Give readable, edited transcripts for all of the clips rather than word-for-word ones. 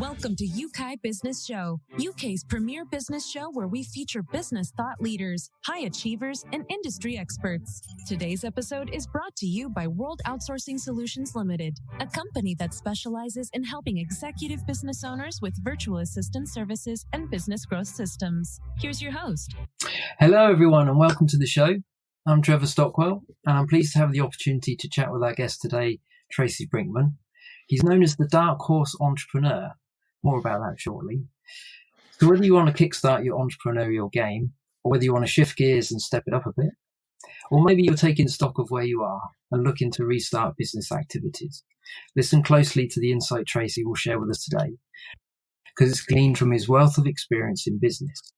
Welcome to Yorkai Business Show, UK's premier business show where we feature business thought leaders, high achievers, and industry experts. Today's episode is brought to you by World Outsourcing Solutions Limited, a company that specializes in helping executive business owners with virtual assistant services and business growth systems. Here's your host. Hello, everyone, and welcome to the show. I'm Trevor Stockwell, and I'm pleased to have the opportunity to chat with our guest today, Tracy Brinkman. He's known as the Dark Horse Entrepreneur. More about that shortly. So whether you want to kickstart your entrepreneurial game, or whether you want to shift gears and step it up a bit, or maybe you're taking stock of where you are and looking to restart business activities, listen closely to the insight Tracy will share with us today, because it's gleaned from his wealth of experience in business.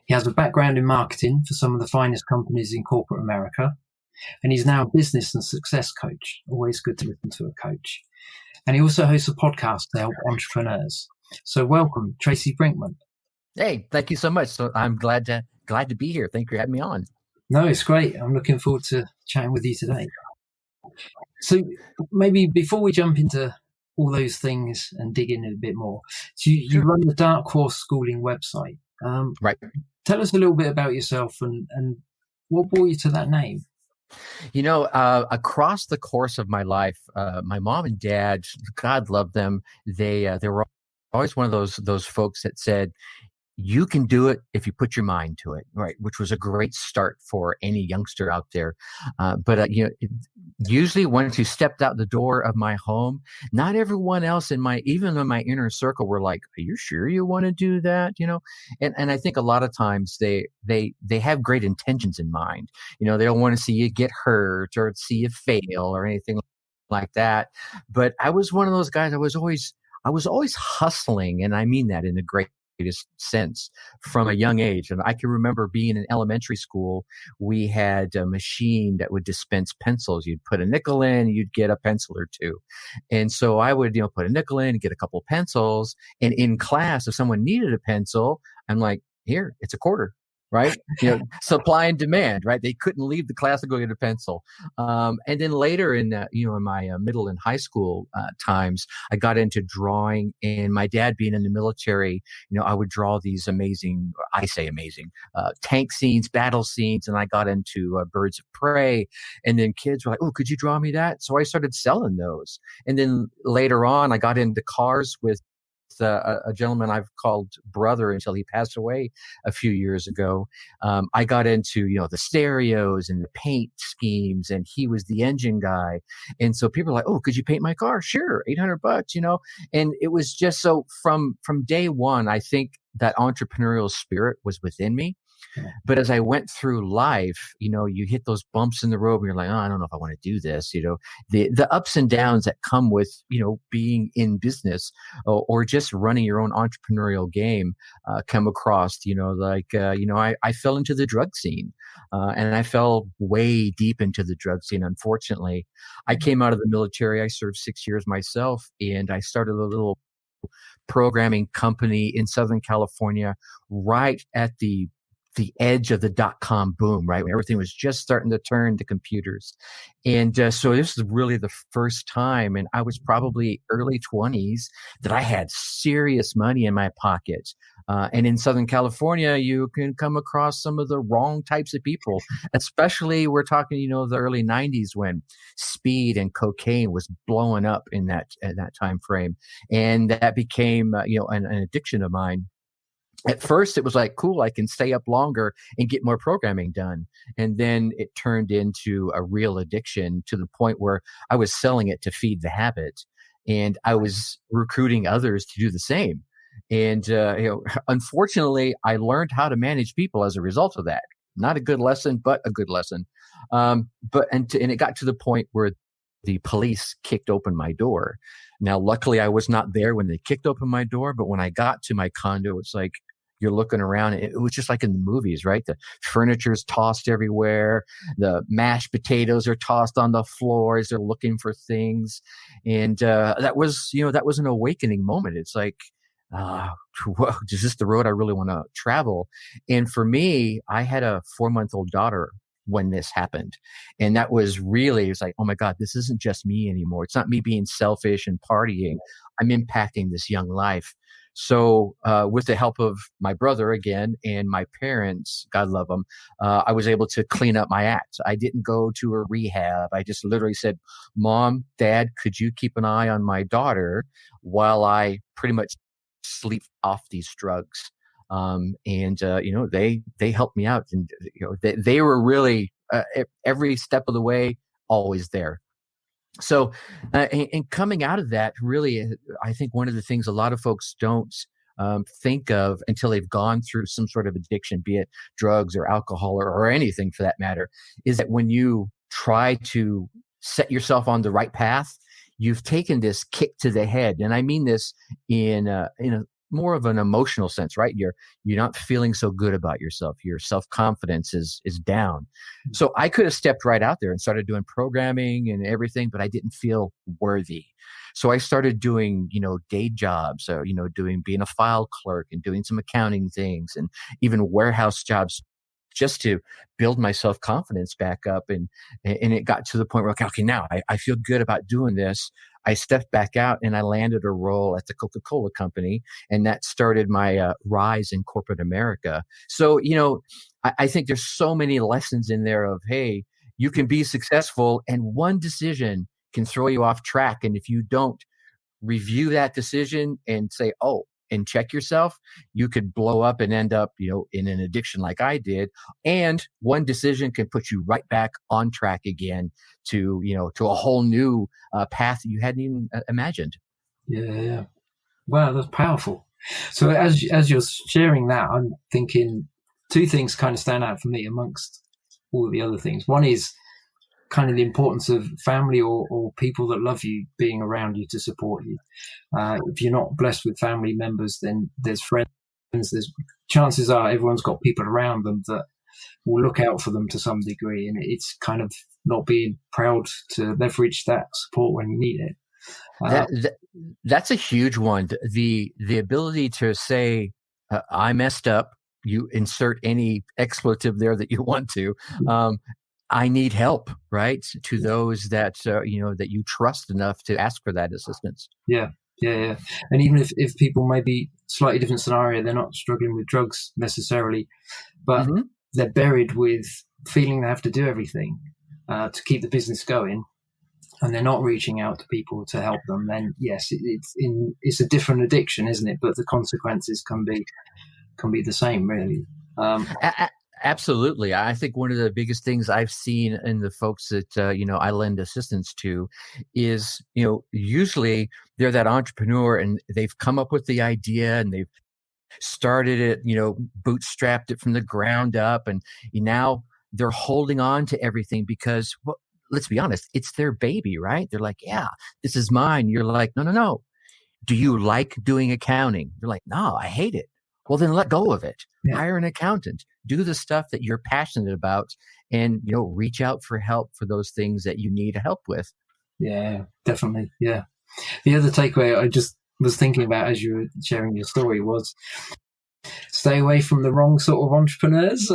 He has a background in marketing for some of the finest companies in corporate America, and he's now a business and success coach. Always good to listen to a coach. And he also hosts a podcast to help entrepreneurs. So welcome, Tracy Brinkman. Hey, thank you so much. So I'm glad to be here. Thank you for having me on. No, it's great. I'm looking forward to chatting with you today. So maybe before we jump into all those things and dig in a bit more, so you run the Dark Horse Schooling website. Right. Tell us a little bit about yourself and what brought you to that name. You know, across the course of my life, my mom and dad, God love them. They were always one of those folks that said, you can do it if you put your mind to it, right? Which was a great start for any youngster out there. But usually once you stepped out the door of my home, not everyone else even in my inner circle were like, are you sure you want to do that? You know, and I think a lot of times they have great intentions in mind. You know, they don't want to see you get hurt or see you fail or anything like that. But I was one of those guys. I was always hustling, and I mean that in a greatest sense from a young age. And I can remember being in elementary school, we had a machine that would dispense pencils. You'd put a nickel in, you'd get a pencil or two. And so I would, put a nickel in and get a couple pencils. And in class, if someone needed a pencil, I'm like, here, it's a quarter. Right? Supply and demand, right? They couldn't leave the class to go get a pencil. And then later in my middle and high school times, I got into drawing, and my dad being in the military, I would draw these amazing tank scenes, battle scenes. And I got into birds of prey, and then kids were like, oh, could you draw me that? So I started selling those. And then later on, I got into cars with a gentleman I've called brother until he passed away a few years ago. I got into, the stereos and the paint schemes, and he was the engine guy. And so people are like, oh, could you paint my car? Sure. $800, and it was just so from day one, I think that entrepreneurial spirit was within me. But as I went through life, you hit those bumps in the road and you're like, oh, I don't know if I want to do this. The ups and downs that come with, being in business or just running your own entrepreneurial game come across, I fell into the drug scene and I fell way deep into the drug scene. Unfortunately, I came out of the military. I served 6 years myself, and I started a little programming company in Southern California right at the edge of the dot-com boom, right? When everything was just starting to turn to computers. And so this is really the first time, and I was probably early 20s, that I had serious money in my pocket. And in Southern California, you can come across some of the wrong types of people, especially we're talking, the early 90s when speed and cocaine was blowing up in that time frame. And that became, an addiction of mine. At first, it was like, cool, I can stay up longer and get more programming done. And then it turned into a real addiction to the point where I was selling it to feed the habit. And I was recruiting others to do the same. And, unfortunately, I learned how to manage people as a result of that. Not a good lesson, but a good lesson. And it got to the point where the police kicked open my door. Now, luckily, I was not there when they kicked open my door, but when I got to my condo, it's like you're looking around. It was just like in the movies, right? The furniture's tossed everywhere. The mashed potatoes are tossed on the floor as they're looking for things. And that was an awakening moment. It's like, is this the road I really want to travel? And for me, I had a 4-month-old daughter when this happened. And that was really, it's like, oh my God, this isn't just me anymore. It's not me being selfish and partying. I'm impacting this young life. So with the help of my brother again and my parents, God love them, I was able to clean up my act. I didn't go to a rehab. I just literally said, Mom, Dad, could you keep an eye on my daughter while I pretty much sleep off these drugs? They helped me out, and they were really every step of the way always there. So, and coming out of that, really, I think one of the things a lot of folks don't think of until they've gone through some sort of addiction, be it drugs or alcohol or anything for that matter, is that when you try to set yourself on the right path, you've taken this kick to the head. And I mean this in a more of an emotional sense, right? You're not feeling so good about yourself. Your self-confidence is down. So I could have stepped right out there and started doing programming and everything, but I didn't feel worthy. So I started doing, day jobs, being a file clerk and doing some accounting things and even warehouse jobs, just to build my self-confidence back up. And it got to the point where, okay, now I feel good about doing this. I stepped back out and I landed a role at the Coca-Cola company, and that started my rise in corporate America. So, I think there's so many lessons in there of, hey, you can be successful and one decision can throw you off track. And if you don't review that decision and say, oh, and check yourself, you could blow up and end up, in an addiction like I did. And one decision can put you right back on track again to a whole new path that you hadn't even imagined. Yeah. Wow, that's powerful. So as you're sharing that, I'm thinking two things kind of stand out for me amongst all the other things. One is kind of the importance of family or people that love you being around you to support you. If you're not blessed with family members, then there's friends. There's chances are everyone's got people around them that will look out for them to some degree, and it's kind of not being proud to leverage that support when you need it. That's a huge one. The ability to say, I messed up. You insert any expletive there that you want to. I need help, right? To those that that you trust enough to ask for that assistance. Yeah. And even if people may be slightly different scenario, they're not struggling with drugs necessarily, but they're buried with feeling they have to do everything to keep the business going, and they're not reaching out to people to help them. Then yes, it's a different addiction, isn't it? But the consequences can be the same, really. Absolutely. I think one of the biggest things I've seen in the folks that, I lend assistance to is, usually they're that entrepreneur and they've come up with the idea and they've started it, bootstrapped it from the ground up. And now they're holding on to everything because, well, let's be honest, it's their baby, right? They're like, yeah, this is mine. You're like, no. Do you like doing accounting? You're like, no, I hate it. Well, then let go of it. Yeah. Hire an accountant. Do the stuff that you're passionate about, and reach out for help for those things that you need help with. Yeah, definitely. Yeah. The other takeaway I just was thinking about as you were sharing your story was stay away from the wrong sort of entrepreneurs.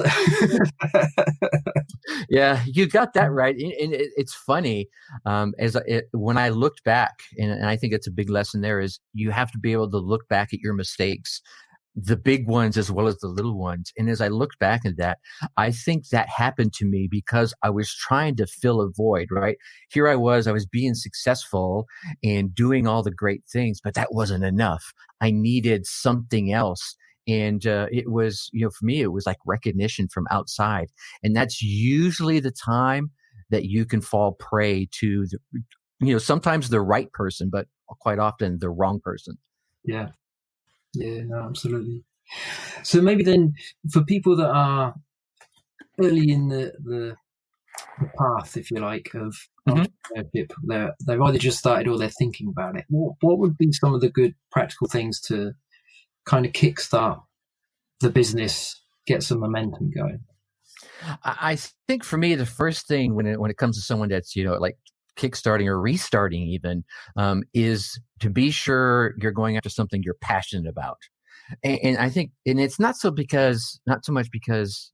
Yeah, you got that right. And it's funny, when I looked back, and I think it's a big lesson there, is you have to be able to look back at your mistakes, the big ones as well as the little ones. And as I looked back at that, I think that happened to me because I was trying to fill a void, right? Here I was being successful and doing all the great things, but that wasn't enough. I needed something else. And it was, for me, it was like recognition from outside. And that's usually the time that you can fall prey to, sometimes the right person, but quite often the wrong person. Yeah. Yeah, no, absolutely. So maybe then for people that are early in the path, if you like, of entrepreneurship, they've either just started or they're thinking about it. What would be some of the good practical things to kind of kickstart the business, get some momentum going? I think for me, the first thing when it comes to someone that's like kickstarting or restarting even, is to be sure you're going after something you're passionate about. And I think, and it's not so much because,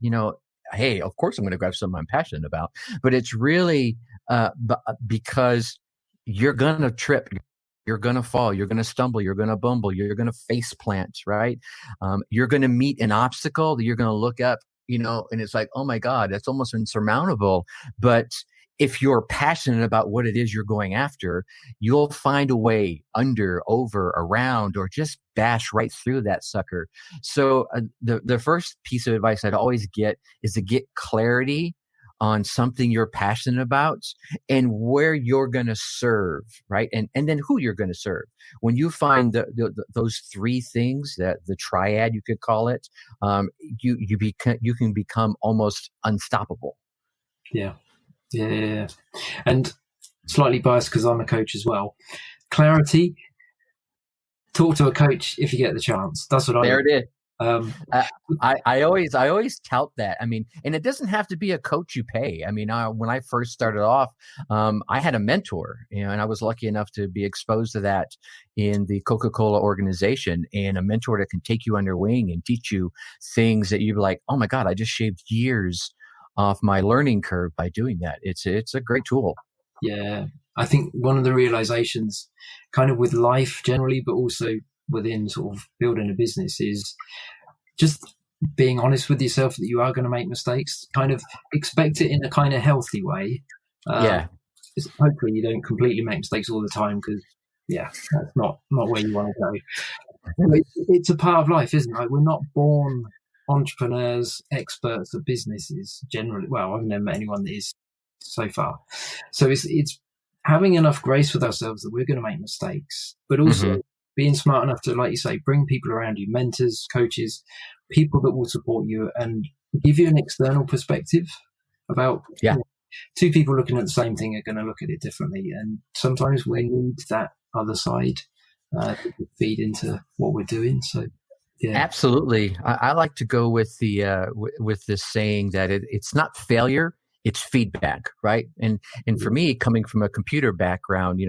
hey, of course I'm going to grab something I'm passionate about, but it's really because you're going to trip. You're going to fall. You're going to stumble. You're going to bumble. You're going to face plant, right? You're going to meet an obstacle that you're going to look up, and it's like, oh my God, that's almost insurmountable. But if you're passionate about what it is you're going after, you'll find a way under, over, around, or just bash right through that sucker. So the first piece of advice I'd always get is to get clarity on something you're passionate about and where you're going to serve, right? And then who you're going to serve. When you find those three things, that the triad, you could call it, you can become almost unstoppable. Yeah. And slightly biased because I'm a coach as well. Clarity. Talk to a coach if you get the chance. That's what I. There it is. I always tout that. I mean, and it doesn't have to be a coach you pay. I mean, when I first started off, I had a mentor, and I was lucky enough to be exposed to that in the Coca-Cola organization, and a mentor that can take you under wing and teach you things that you're like, oh my God, I just shaved years off my learning curve by doing that. It's a great tool. Yeah. I think one of the realizations kind of with life generally, but also within sort of building a business, is just being honest with yourself that you are going to make mistakes, kind of expect it in a kind of healthy way. Hopefully you don't completely make mistakes all the time, because that's not where you want to go. It's a part of life, isn't it? We're not born entrepreneurs, experts at businesses generally. Well, I've never met anyone that is so far. So it's having enough grace with ourselves that we're going to make mistakes, but also being smart enough to, like you say, bring people around you, mentors, coaches, people that will support you and give you an external perspective about two people looking at the same thing are going to look at it differently. And sometimes we need that other side to feed into what we're doing. So, yeah. Absolutely. I like to go with with this saying that it's not failure, it's feedback, right? And for me, coming from a computer background,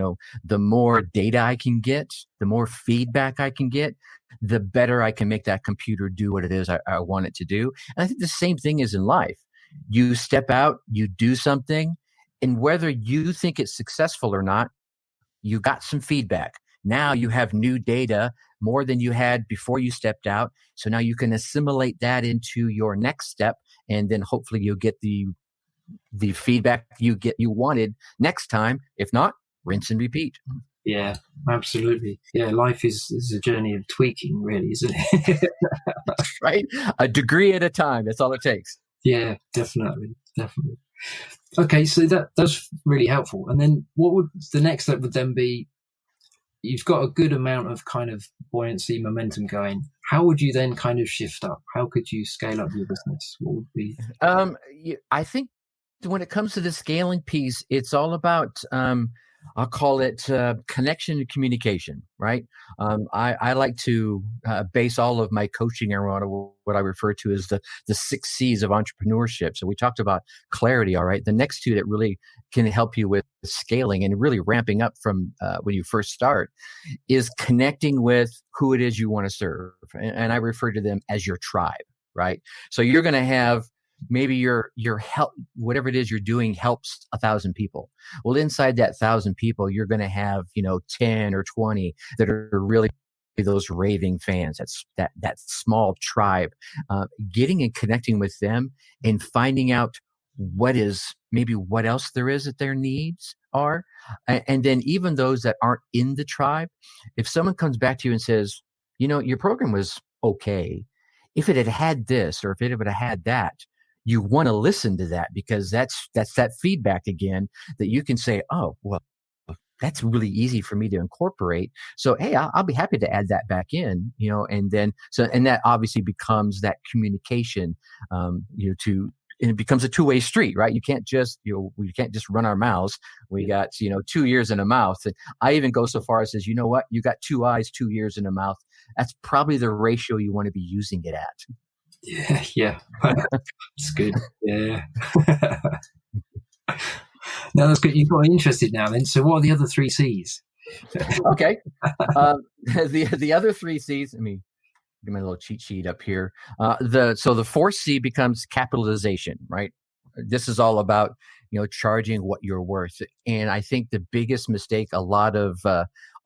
the more data I can get, the more feedback I can get, the better I can make that computer do what it is I want it to do. And I think the same thing is in life. You step out, you do something, and whether you think it's successful or not, you got some feedback. Now you have new data, more than you had before you stepped out. So now you can assimilate that into your next step, and then hopefully you'll get the feedback you wanted next time. If not, rinse and repeat. Yeah, absolutely. Yeah, life is a journey of tweaking, really, isn't it? Right? A degree at a time. That's all it takes. Yeah, definitely. Okay, so that's really helpful. And then what would the next step would then be? You've got a good amount of kind of buoyancy, momentum going. How would you then kind of shift up? How could you scale up your business? What would be? I think when it comes to the scaling piece, it's all about, I'll call it connection and communication, right? I like to base all of my coaching around what I refer to as the 6 C's of entrepreneurship. So we talked about clarity, all right? The next 2 that really can help you with scaling and really ramping up from when you first start is connecting with who it is you want to serve. And I refer to them as your tribe, right? So you're going to have maybe your help, whatever it is you're doing helps 1,000 people. Well, inside that 1,000 people, you're going to have, 10 or 20 that are really those raving fans. That's that small tribe, getting and connecting with them and finding out what else there is that their needs are. And then even those that aren't in the tribe, if someone comes back to you and says, your program was okay, if it had had this, or if it had had that, you want to listen to that, because that's that feedback again that you can say, oh, well, that's really easy for me to incorporate. So, hey, I'll be happy to add that back in, and then, and that obviously becomes that communication, and it becomes a 2-way street, right? You can't just, we can't just run our mouths. We got, 2 ears and a mouth. And I even go so far as says, you know what? You got 2 eyes, 2 ears and a mouth. That's probably the ratio you want to be using it at. Yeah. It's good. Yeah. No, that's good. You've got me interested now then. So what are the other 3 C's? Okay. The other 3 C's, get my little cheat sheet up here. So the fourth C becomes capitalization, right? This is all about, charging what you're worth. And I think the biggest mistake a lot of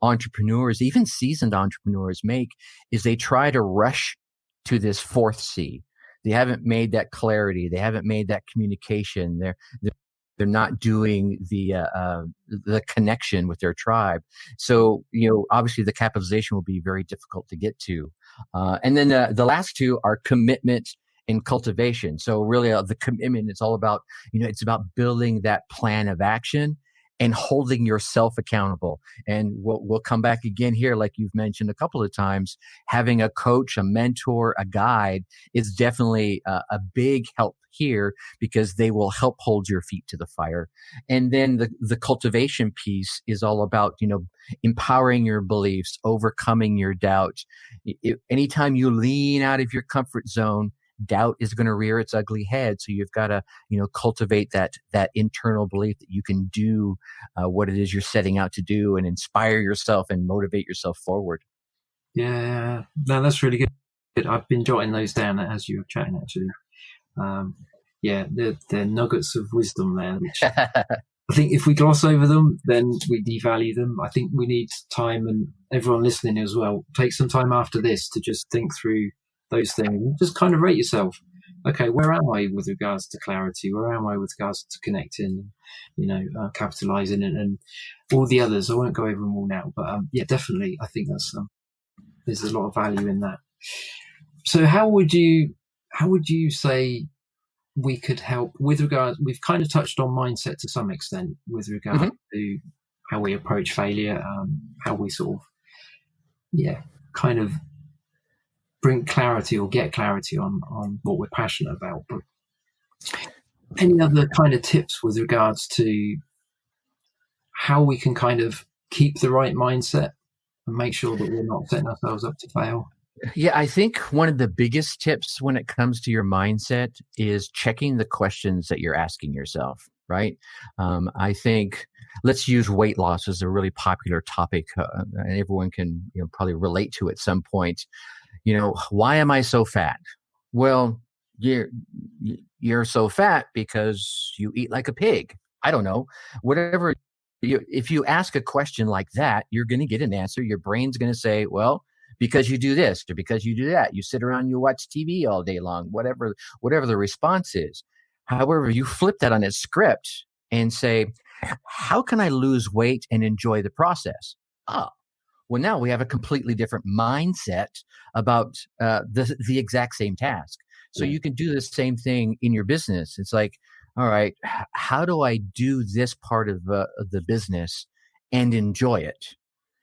entrepreneurs, even seasoned entrepreneurs, make is they try to rush to this fourth C. They haven't made that clarity. They haven't made that communication. They're not doing the connection with their tribe. So, obviously the capitalization will be very difficult to get to. And then the last two are commitment and cultivation. So really the commitment, it's all about, it's about building that plan of action and holding yourself accountable. And we'll come back again here, like you've mentioned a couple of times, having a coach, a mentor, a guide is definitely a big help here, because they will help hold your feet to the fire. And then the cultivation piece is all about, empowering your beliefs, overcoming your doubt. Anytime you lean out of your comfort zone, doubt is going to rear its ugly head. So you've got to, cultivate that internal belief that you can do what it is you're setting out to do, and inspire yourself and motivate yourself forward. Yeah, no, that's really good. I've been jotting those down as you were chatting, actually. They're nuggets of wisdom there, which I think if we gloss over them, then we devalue them. I think we need time, and everyone listening as well, take some time after this to just think through those things and just kind of rate yourself. Okay, where am I with regards to clarity? Where am I with regards to connecting, capitalizing, and all the others? I won't go over them all now, but definitely, I think that's there's a lot of value in that. So how would you say we could help with regards? We've kind of touched on mindset to some extent with regard to how we approach failure, how we sort of, kind of bring clarity or get clarity on what we're passionate about. But any other kind of tips with regards to how we can kind of keep the right mindset and make sure that we're not setting ourselves up to fail? Yeah, I think one of the biggest tips when it comes to your mindset is checking the questions that you're asking yourself, right? I think let's use weight loss as a really popular topic, and everyone can probably relate to at some point. Why am I so fat? Well, you're so fat because you eat like a pig. I don't know. Whatever. If you ask a question like that, you're going to get an answer. Your brain's going to say, well, because you do this or because you do that. You sit around, you watch TV all day long, whatever the response is. However, you flip that on its script and say, how can I lose weight and enjoy the process? Well, now we have a completely different mindset about the exact same task. So you can do the same thing in your business. It's like, all right, how do I do this part of the business and enjoy it?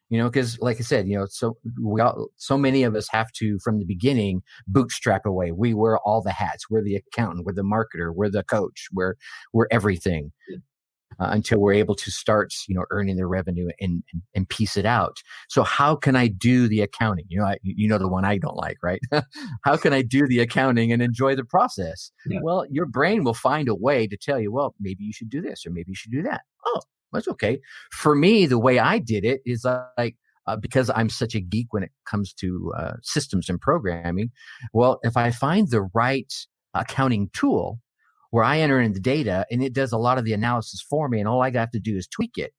Because like I said, so many of us have to, from the beginning, bootstrap away. We wear all the hats. We're the accountant. We're the marketer. We're the coach. We're everything. Until we're able to start, earning the revenue and piece it out. So how can I do the accounting? The one I don't like, right? How can I do the accounting and enjoy the process? Yeah. Well, your brain will find a way to tell you, well, maybe you should do this or maybe you should do that. Oh, that's okay. For me, the way I did it is because I'm such a geek when it comes to systems and programming. Well, if I find the right accounting tool where I enter in the data and it does a lot of the analysis for me and all I got to do is tweak it,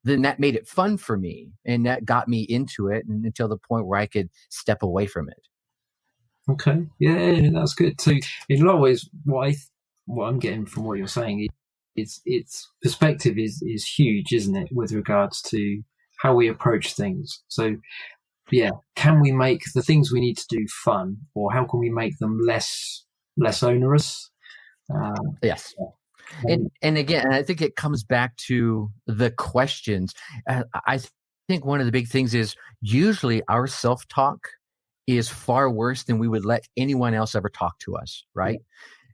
then that made it fun for me. And that got me into it until the point where I could step away from it. Okay. Yeah, that's good. So in a lot of ways, what I'm getting from what you're saying is its perspective is huge, isn't it, with regards to how we approach things. So can we make the things we need to do fun, or how can we make them less onerous? Yes. And again, I think it comes back to the questions. I think one of the big things is usually our self-talk is far worse than we would let anyone else ever talk to us, right?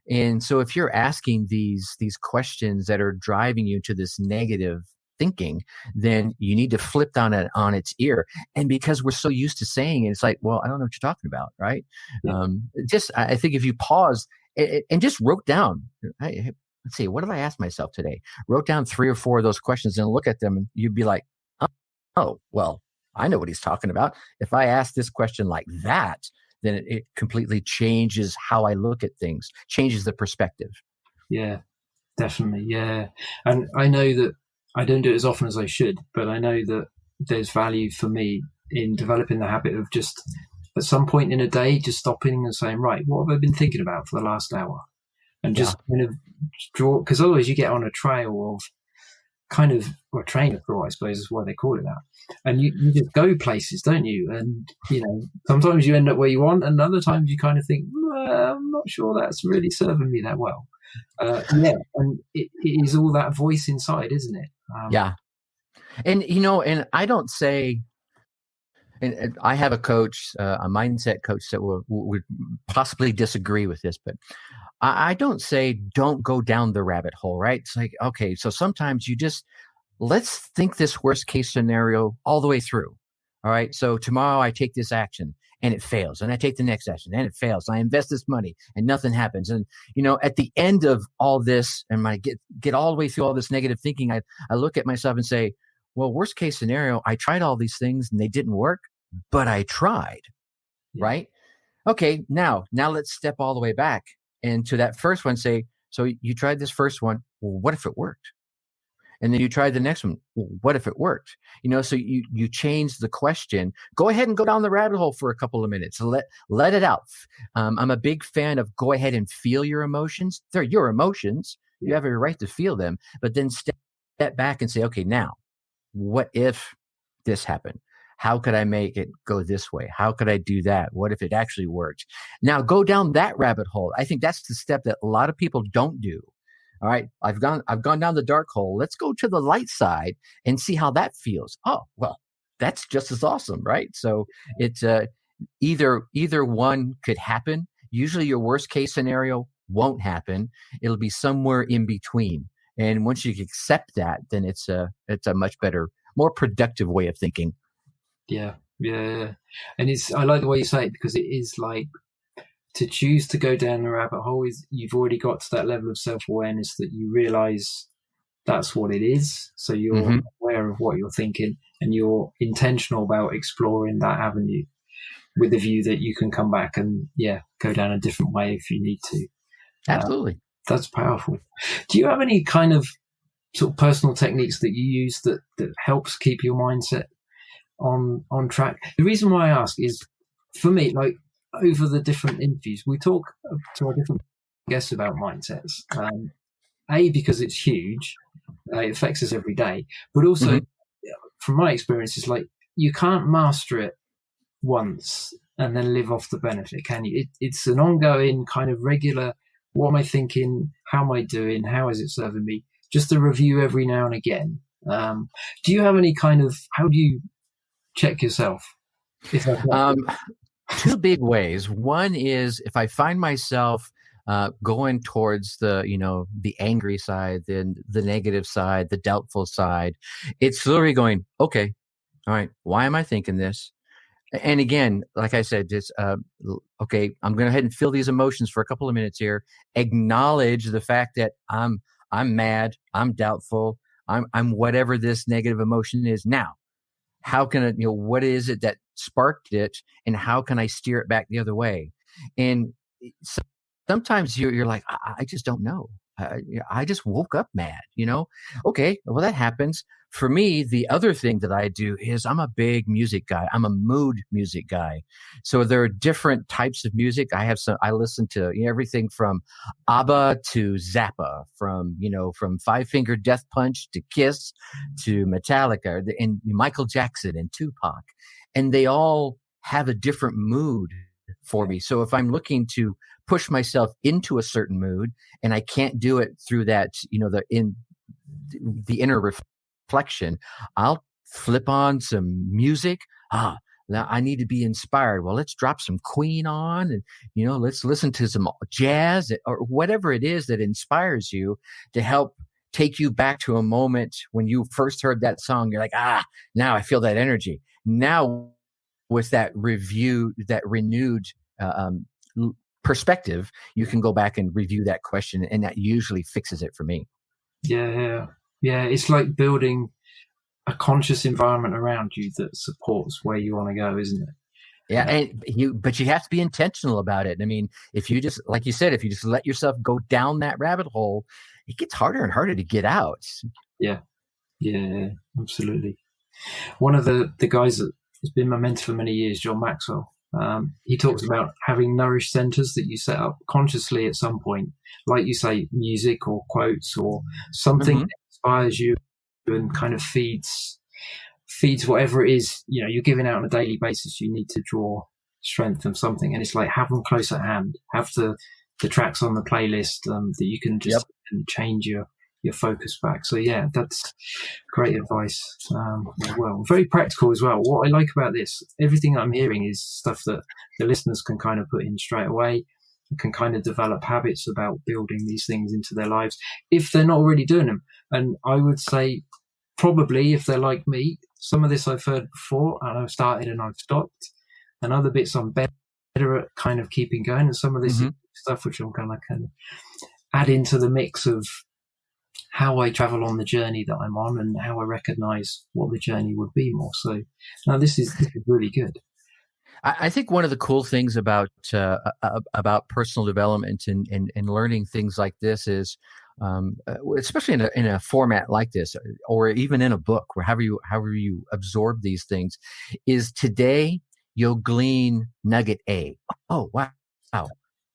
Yeah. And so if you're asking these questions that are driving you to this negative thinking, then you need to flip down on its ear. And because we're so used to saying it, it's like, well, I don't know what you're talking about, right? Yeah. I think if you pause and just wrote down, let's see, what did I ask myself today? Wrote down 3 or 4 of those questions and look at them, and you'd be like, oh, well, I know what he's talking about. If I ask this question like that, then it completely changes how I look at things, changes the perspective. Yeah, definitely. Yeah. And I know that I don't do it as often as I should, but I know that there's value for me in developing the habit of just at some point in a day, just stopping and saying, right, what have I been thinking about for the last hour? And just kind of draw, because otherwise you get on a trail of kind of, or train of thought, I suppose is why they call it that. And you just go places, don't you? And, sometimes you end up where you want, and other times you kind of think, I'm not sure that's really serving me that well. And it is all that voice inside, isn't it? Yeah. And, and I don't say, and I have a coach, a mindset coach that would possibly disagree with this, but I don't say don't go down the rabbit hole, right? It's like, okay, so sometimes let's think this worst case scenario all the way through. All right. So tomorrow I take this action and it fails, and I take the next action and it fails. I invest this money and nothing happens. And, at the end of all this, and I get all the way through all this negative thinking, I look at myself and say, well, worst case scenario, I tried all these things and they didn't work, but I tried. Yeah. Right. Okay. Now let's step all the way back. And to that first one, say, so you tried this first one. Well, what if it worked? And then you tried the next one. Well, what if it worked? So you change the question. Go ahead and go down the rabbit hole for a couple of minutes. Let it out. I'm a big fan of go ahead and feel your emotions. They're your emotions. You have a right to feel them. But then step back and say, okay, now, what if this happened? How could I make it go this way? How could I do that? What if it actually worked? Now go down that rabbit hole. I think that's the step that a lot of people don't do. All right. I've gone down the dark hole. Let's go to the light side and see how that feels. Oh, well, that's just as awesome, right? So it's either one could happen. Usually your worst case scenario won't happen. It'll be somewhere in between. And once you accept that, then it's a much better, more productive way of thinking. Yeah. And I like the way you say it, because it is like to choose to go down the rabbit hole is you've already got to that level of self-awareness that you realize that's what it is. So you're aware of what you're thinking and you're intentional about exploring that avenue with the view that you can come back and go down a different way if you need to. Absolutely. That's powerful. Do you have any kind of sort of personal techniques that you use that helps keep your mindset on track? The reason why I ask is, for me, like over the different interviews, we talk to our different guests about mindsets. Because it's huge, it affects us every day, but also from my experience, it's like you can't master it once and then live off the benefit, can you? It's an ongoing kind of regular, what am I thinking? How am I doing? How is it serving me? Just a review every now and again. Do you have any kind of, how do you check yourself? Two big ways. One is if I find myself going towards the angry side, then the negative side, the doubtful side, it's literally going, okay, all right, why am I thinking this? And again, like I said, just okay, I'm going to go ahead and feel these emotions for a couple of minutes here. Acknowledge the fact that I'm mad, I'm doubtful, I'm whatever this negative emotion is now. How can it, what is it that sparked it, and how can I steer it back the other way? And sometimes you're like, I just don't know. I just woke up mad, Okay, well, that happens. For me, the other thing that I do is I'm a big music guy. I'm a mood music guy. So there are different types of music. I listen to everything from ABBA to Zappa, from Five Finger Death Punch to Kiss to Metallica and Michael Jackson and Tupac. And they all have a different mood for me. So if I'm looking to push myself into a certain mood and I can't do it through that, the inner reflection, I'll flip on some music. Now I need to be inspired. Well, let's drop some Queen on and, let's listen to some jazz or whatever it is that inspires you to help take you back to a moment when you first heard that song. You're like, now I feel that energy. Now with that renewed perspective, you can go back and review that question, and that usually fixes it for me. Yeah. It's like building a conscious environment around you that supports where you want to go, isn't it? Yeah, and but you have to be intentional about it. I mean, if you just, like you said, if you just let yourself go down that rabbit hole, it gets harder and harder to get out. Yeah, yeah, absolutely. One of the guys that has been my mentor for many years, John Maxwell, he talks about having nourished centers that you set up consciously at some point, like you say, music or quotes or something that inspires you and kind of feeds whatever it is, you're giving out on a daily basis. You need to draw strength from something, and it's like have them close at hand. Have the tracks on the playlist that you can just change your focus back. So yeah, that's great advice. Well, very practical as well. What I like about this, everything I'm hearing is stuff that the listeners can kind of put in straight away, can kind of develop habits about building these things into their lives if they're not already doing them. And I would say probably if they're like me, some of this I've heard before and I've started and I've stopped, and other bits I'm better at kind of keeping going, and some of this stuff which I'm kind of add into the mix of how I travel on the journey that I'm on and how I recognize what the journey would be more. So now this is really good. I think one of the cool things about personal development and learning things like this is, especially in a format like this, or even in a book, or however you absorb these things, is today you'll glean nugget A. Oh, wow.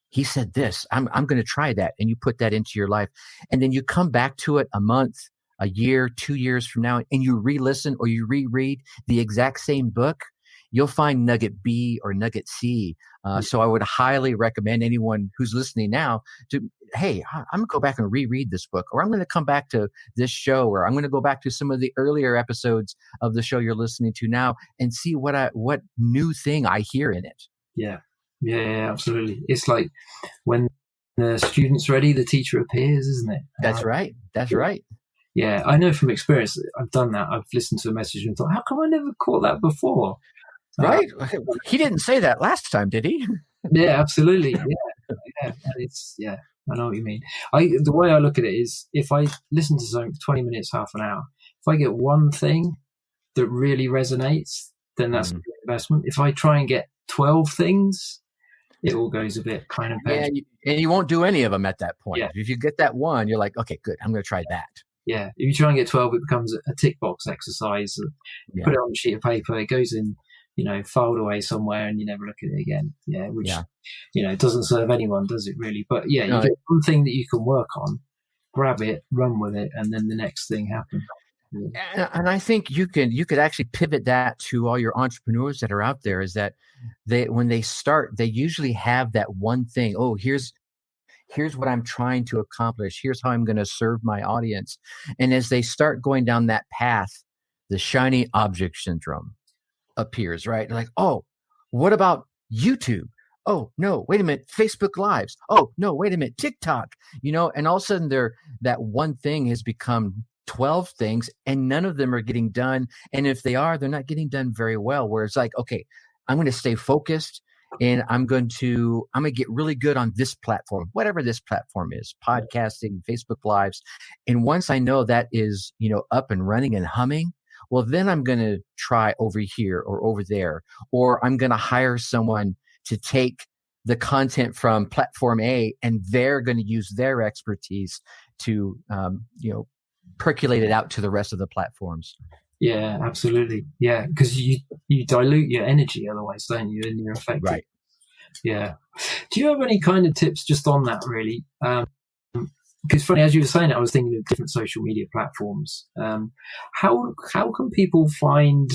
He said this. I'm going to try that. And you put that into your life. And then you come back to it a month, a year, 2 years from now, and you re-listen or you reread the exact same book. You'll find nugget B or nugget C. So I would highly recommend anyone who's listening now to, hey, I'm going to go back and reread this book, or I'm going to come back to this show, or I'm going to go back to some of the earlier episodes of the show you're listening to now and see what new thing I hear in it. Yeah, absolutely. It's like when the student's ready, the teacher appears, isn't it? That's right. Yeah, I know from experience. I've done that. I've listened to a message and thought, how come I never caught that before? Right. He didn't say that last time, did he? Yeah, absolutely. Yeah. I know what you mean. The way I look at it is, if I listen to something for 20 minutes, half an hour, if I get one thing that really resonates, then that's a good investment. If I try and get 12 things, it all goes a bit kind of bad. Yeah, and you won't do any of them at that point. Yeah. If you get that one, you're like, okay, good, I'm going to try that. Yeah, if you try and get 12, it becomes a tick box exercise. Put it on a sheet of paper, it goes in, filed away somewhere, and you never look at it again. Yeah, which, it doesn't serve anyone, does it really? But yeah, you get one thing that you can work on, grab it, run with it, and then the next thing happens. Yeah. And I think you could actually pivot that to all your entrepreneurs that are out there, is that when they start, they usually have that one thing. Oh, here's what I'm trying to accomplish. Here's how I'm going to serve my audience. And as they start going down that path, the shiny object syndrome appears, right? Like, oh, what about YouTube? Oh, no, wait a minute, Facebook Lives. Oh, no, wait a minute, TikTok, and all of a sudden that one thing has become 12 things, and none of them are getting done. And if they are, they're not getting done very well, where it's like, okay, I'm going to stay focused, and I'm going to get really good on this platform, whatever this platform is, podcasting, Facebook Lives. And once I know that is, up and running and humming, well, then I'm going to try over here or over there, or I'm going to hire someone to take the content from platform A, and they're going to use their expertise to, percolate it out to the rest of the platforms. Yeah, absolutely. Yeah, because you dilute your energy otherwise, don't you? And you're effective. Right. Yeah. Do you have any kind of tips just on that, really? Because funny, as you were saying it, I was thinking of different social media platforms. How can people find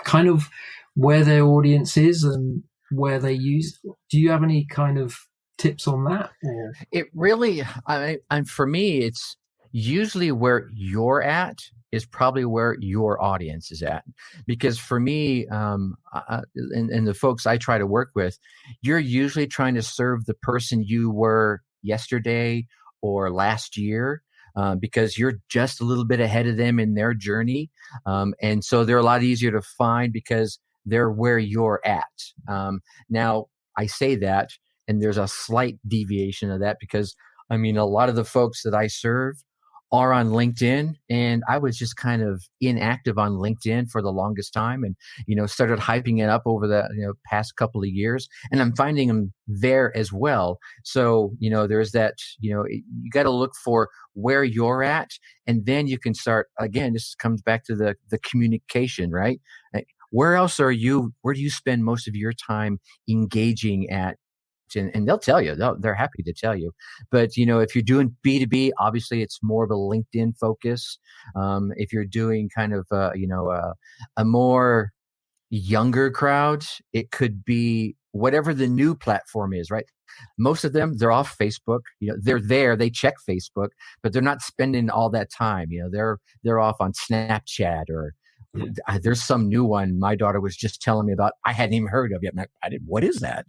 kind of where their audience is and where they use? Do you have any kind of tips on that? Or? It really, and for me, it's usually where you're at is probably where your audience is at. Because for me, and the folks I try to work with, you're usually trying to serve the person you were yesterday or last year, because you're just a little bit ahead of them in their journey. And so they're a lot easier to find because they're where you're at. Now, I say that, and there's a slight deviation of that because, a lot of the folks that I serve are on LinkedIn, and I was just kind of inactive on LinkedIn for the longest time, and started hyping it up over the past couple of years, and I'm finding them there as well. So there's that. You got to look for where you're at, and then you can start again. This comes back to the communication, right? Where else are you? Where do you spend most of your time engaging at? And they'll tell you, they're happy to tell you. But, if you're doing B2B, obviously it's more of a LinkedIn focus. If you're doing kind of, a more younger crowd, it could be whatever the new platform is, right? Most of them, they're off Facebook. They're there, they check Facebook, but they're not spending all that time. They're off on Snapchat or there's some new one my daughter was just telling me about. I hadn't even heard of yet. What is that?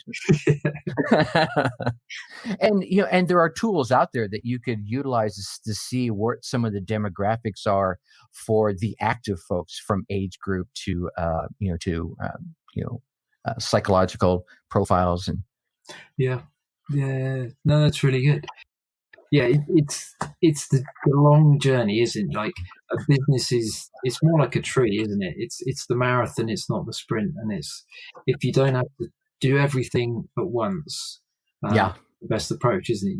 And there are tools out there that you could utilize to see what some of the demographics are for the active folks, from age group to psychological profiles. And no, that's really good. Yeah, it's the long journey, isn't it? Like a business it's more like a tree, isn't it? It's the marathon, it's not the sprint. And it's, if you don't have to do everything at once, the best approach, isn't it?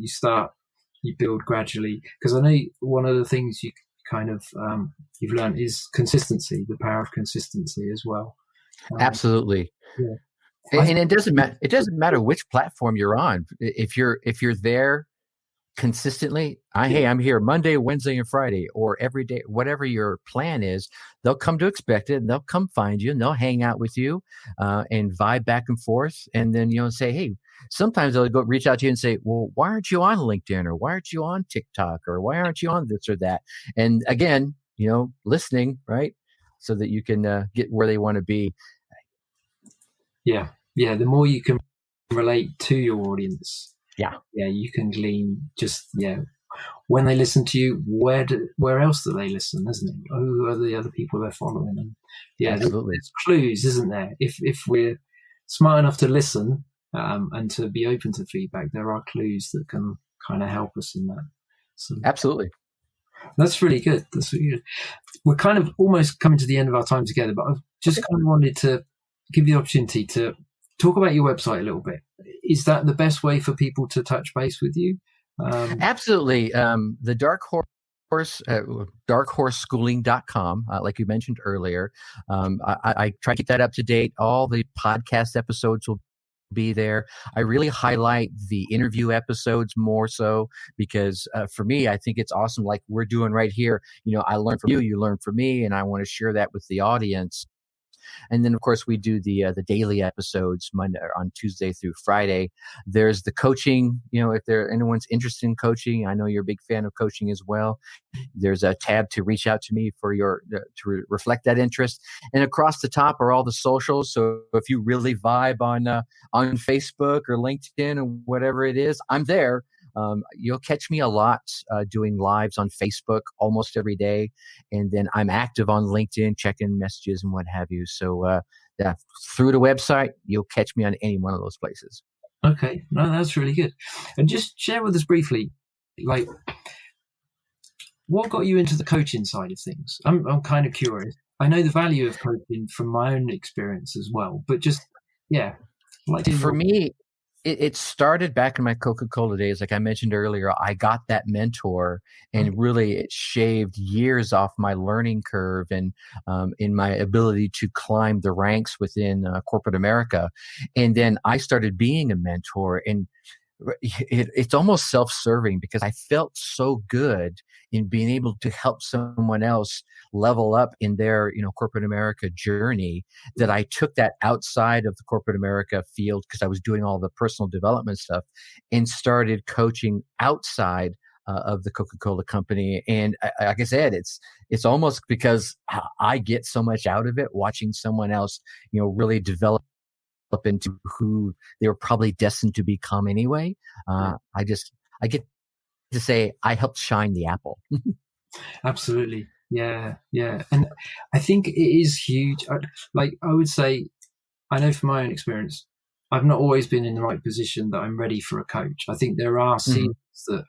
You build gradually. Because I know one of the things you kind of you've learned is consistency, the power of consistency as well. Absolutely. Yeah. And it doesn't matter. It doesn't matter which platform you're on. If you're there consistently, hey, I'm here Monday, Wednesday, and Friday, or every day, whatever your plan is, they'll come to expect it, and they'll come find you, and they'll hang out with you and vibe back and forth. And then say, hey, sometimes they'll go reach out to you and say, well, why aren't you on LinkedIn, or why aren't you on TikTok, or why aren't you on this or that? And again, listening, right, so that you can get where they want to be. Yeah, the more you can relate to your audience, you can glean when they listen to you, where else do they listen, isn't it? Who are the other people they're following? And absolutely, there's clues, isn't there? If we're smart enough to listen and to be open to feedback, there are clues that can kind of help us in that. So absolutely, that's really good. We're kind of almost coming to the end of our time together, but I've just kind of wanted to give you the opportunity to talk about your website a little bit. Is that the best way for people to touch base with you? Absolutely. The Dark Horse, darkhorseschooling.com, like you mentioned earlier. I try to keep that up to date. All the podcast episodes will be there. I really highlight the interview episodes more so because for me, I think it's awesome. Like we're doing right here. I learn from you, you learn from me, and I want to share that with the audience. And then, of course, we do the daily episodes Monday on Tuesday through Friday. There's the coaching. If anyone's interested in coaching, I know you're a big fan of coaching as well. There's a tab to reach out to me for to reflect that interest. And across the top are all the socials. So if you really vibe on Facebook or LinkedIn or whatever it is, I'm there. You'll catch me a lot doing lives on Facebook almost every day. And then I'm active on LinkedIn, checking messages and what have you. So through the website, you'll catch me on any one of those places. Okay. No, that's really good. And just share with us briefly, like, what got you into the coaching side of things? I'm kind of curious. I know the value of coaching from my own experience as well, but just, for me, it started back in my Coca-Cola days. Like I mentioned earlier, I got that mentor, and really it shaved years off my learning curve and in my ability to climb the ranks within corporate America. And then I started being a mentor, and it's almost self-serving because I felt so good in being able to help someone else level up in their, corporate America journey, that I took that outside of the corporate America field because I was doing all the personal development stuff and started coaching outside of the Coca-Cola company. And like I said, it's almost because I get so much out of it watching someone else, really develop up into who they were probably destined to become anyway. I get to say I helped shine the apple. Absolutely. Yeah. And I think it is huge. I would say, I know from my own experience, I've not always been in the right position that I'm ready for a coach. I think there are seasons that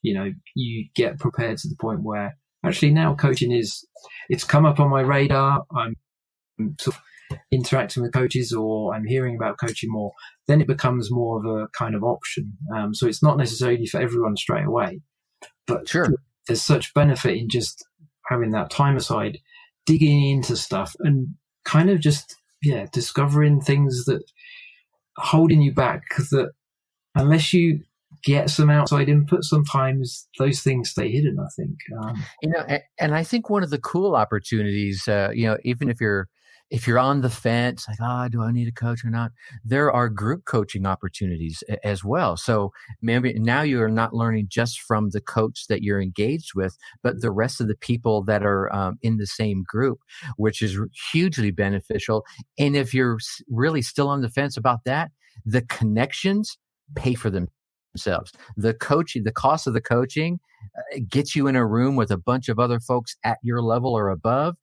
you get prepared to the point where actually now coaching it's come up on my radar. I'm sort of interacting with coaches, or I'm hearing about coaching more, then it becomes more of a kind of option. So it's not necessarily for everyone straight away, but Sure. there's such benefit in just having that time aside, digging into stuff and kind of just, discovering things that are holding you back, that unless you get some outside input, sometimes those things stay hidden, I think. And I think one of the cool opportunities, even if you're on the fence, like, do I need a coach or not? There are group coaching opportunities as well. So maybe now you're not learning just from the coach that you're engaged with, but the rest of the people that are in the same group, which is hugely beneficial. And if you're really still on the fence about that, the connections pay for themselves. The cost of the coaching gets you in a room with a bunch of other folks at your level or above.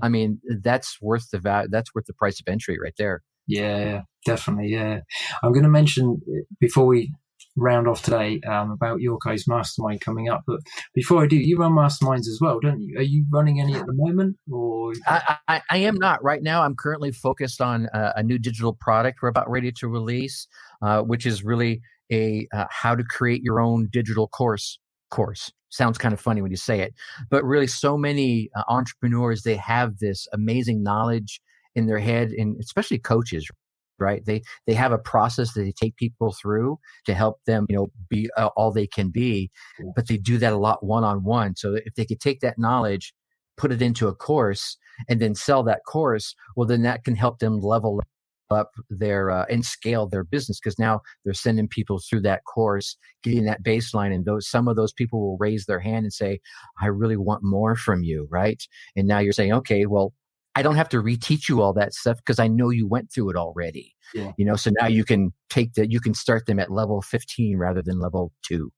I mean, that's worth the value. That's worth the price of entry right there. Yeah, definitely. Yeah, I'm going to mention before we round off today about Yorkai's Mastermind coming up. But before I do, you run masterminds as well, don't you? Are you running any at the moment, or? I am not right now. I'm currently focused on a new digital product we're about ready to release, which is really a how to create your own digital course. Sounds kind of funny when you say it, but really so many entrepreneurs, they have this amazing knowledge in their head, and especially coaches, right? They have a process that they take people through to help them, be all they can be, but they do that a lot one-on-one. So if they could take that knowledge, put it into a course, and then sell that course, well, then that can help them level up their and scale their business, because now they're sending people through that course, getting that baseline, and some of those people will raise their hand and say, I really want more from you, right? And now you're saying, okay, well, I don't have to reteach you all that stuff because I know you went through it already. So now you can you can start them at level 15 rather than level 2.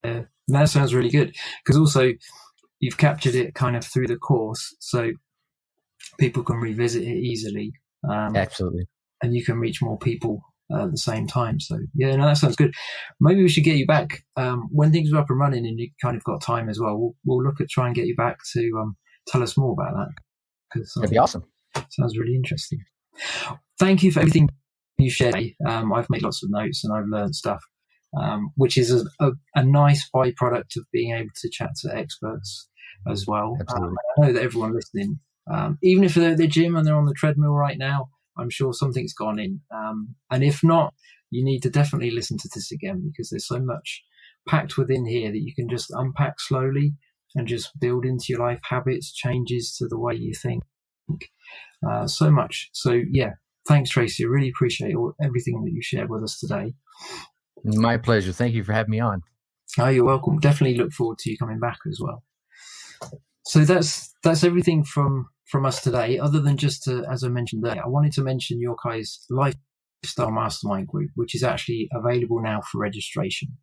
That sounds really good, because also you've captured it kind of through the course, so people can revisit it easily. Absolutely. And you can reach more people at the same time. So that sounds good. Maybe we should get you back when things are up and running and you kind of got time as well. We'll look at trying to get you back to tell us more about that. That'd be awesome. Sounds really interesting. Thank you for everything you shared. I've made lots of notes and I've learned stuff, which is a nice byproduct of being able to chat to experts as well. I know that everyone listening, even if they're at the gym and they're on the treadmill right now, I'm sure something's gone in. And if not, you need to definitely listen to this again, because there's so much packed within here that you can just unpack slowly and just build into your life habits, changes to the way you think. So much. So thanks, Tracy. I really appreciate everything that you shared with us today. My pleasure. Thank you for having me on. Oh, you're welcome. Definitely look forward to you coming back as well. So that's everything from us today, other than just to, as I mentioned earlier, I wanted to mention Yorkai's Lifestyle Mastermind group, which is actually available now for registration.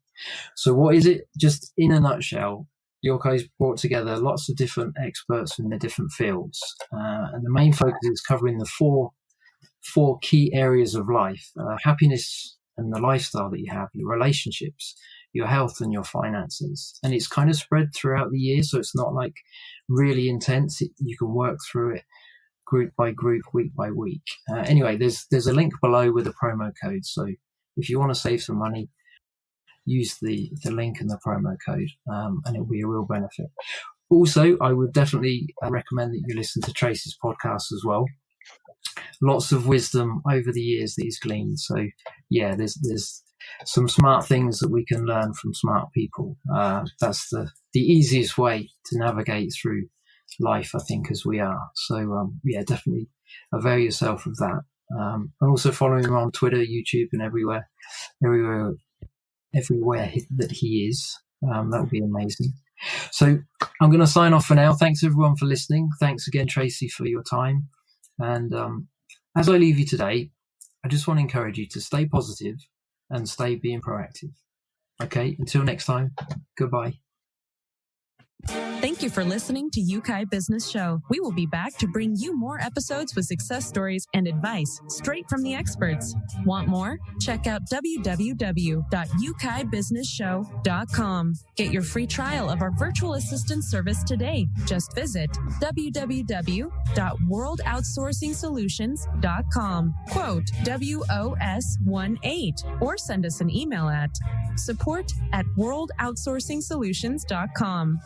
So what is it? Just in a nutshell, Yorkai's brought together lots of different experts in their different fields. And the main focus is covering the four key areas of life: happiness and the lifestyle that you have, your relationships, your health, and your finances. And it's kind of spread throughout the year, so it's not like really intense. You can work through it group by group, week by week. Anyway, there's a link below with a promo code. So if you want to save some money, use the link and the promo code, and it'll be a real benefit. Also, I would definitely recommend that you listen to Tracy's podcast as well. Lots of wisdom over the years that he's gleaned. So there's some smart things that we can learn from smart people. That's the easiest way to navigate through life, I think, as we are. So definitely avail yourself of that. And also follow him on Twitter, YouTube, and everywhere that he is. That would be amazing. So I'm going to sign off for now. Thanks everyone for listening. Thanks again, Tracy, for your time. And as I leave you today, I just want to encourage you to stay positive and stay being proactive. Okay, until next time, goodbye. Thank you for listening to Yorkai Business Show. We will be back to bring you more episodes with success stories and advice straight from the experts. Want more? Check out www.yorkaibusinessshow.com. Get your free trial of our virtual assistant service today. Just visit www.worldoutsourcingsolutions.com. Quote WOS18 or send us an email at support@worldoutsourcingsolutions.com.